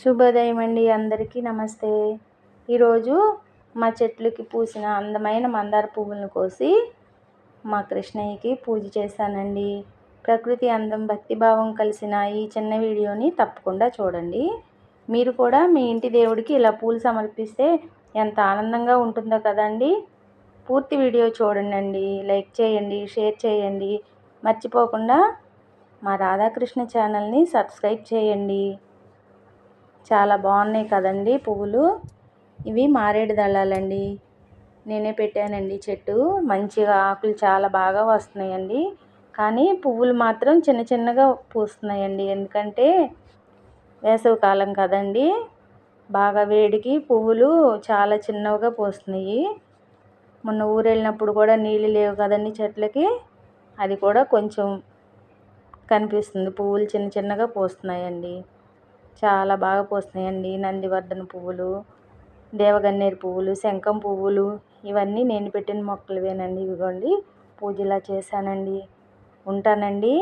శుభోదయం అండి, అందరికీ నమస్తే. ఈరోజు మా చెట్లుకి పూసిన అందమైన మందార పువ్వులను కోసి మా కృష్ణయ్యకి పూజ చేశానండి. ప్రకృతి అందం, భక్తిభావం కలిసిన ఈ చిన్న వీడియోని తప్పకుండా చూడండి. మీరు కూడా మీ ఇంటి దేవుడికి ఇలా పూలు సమర్పిస్తే ఎంత ఆనందంగా ఉంటుందో కదండి. పూర్తి వీడియో చూడండి, లైక్ చేయండి, షేర్ చేయండి. మర్చిపోకుండా మా రాధాకృష్ణ ఛానల్ని సబ్స్క్రైబ్ చేయండి. చాలా బాగున్నాయి కదండి పువ్వులు. ఇవి మారేడు దళాలండి, నేనే పెట్టానండి చెట్టు. మంచిగా ఆకులు చాలా బాగా వస్తున్నాయండి. కానీ పువ్వులు మాత్రం చిన్న చిన్నగా పూస్తున్నాయండి, ఎందుకంటే వేసవికాలం కదండి. బాగా వేడికి పువ్వులు చాలా చిన్నవిగా పూస్తున్నాయి. మొన్న ఊరు వెళ్ళినప్పుడు కూడా నీళ్ళు లేవు కదండి చెట్లకి, అది కూడా కొంచెం కనిపిస్తుంది. పువ్వులు చిన్న చిన్నగా పూస్తున్నాయండి, చాలా బాగా పూస్తున్నాయండి. నందివర్ధన పువ్వులు, దేవగన్నేరు పువ్వులు, శంఖం పువ్వులు, ఇవన్నీ నేను పెట్టిన మొక్కలువేనండి. ఇవిగోండి పూజ ఇలా చేశానండి. ఉంటానండి.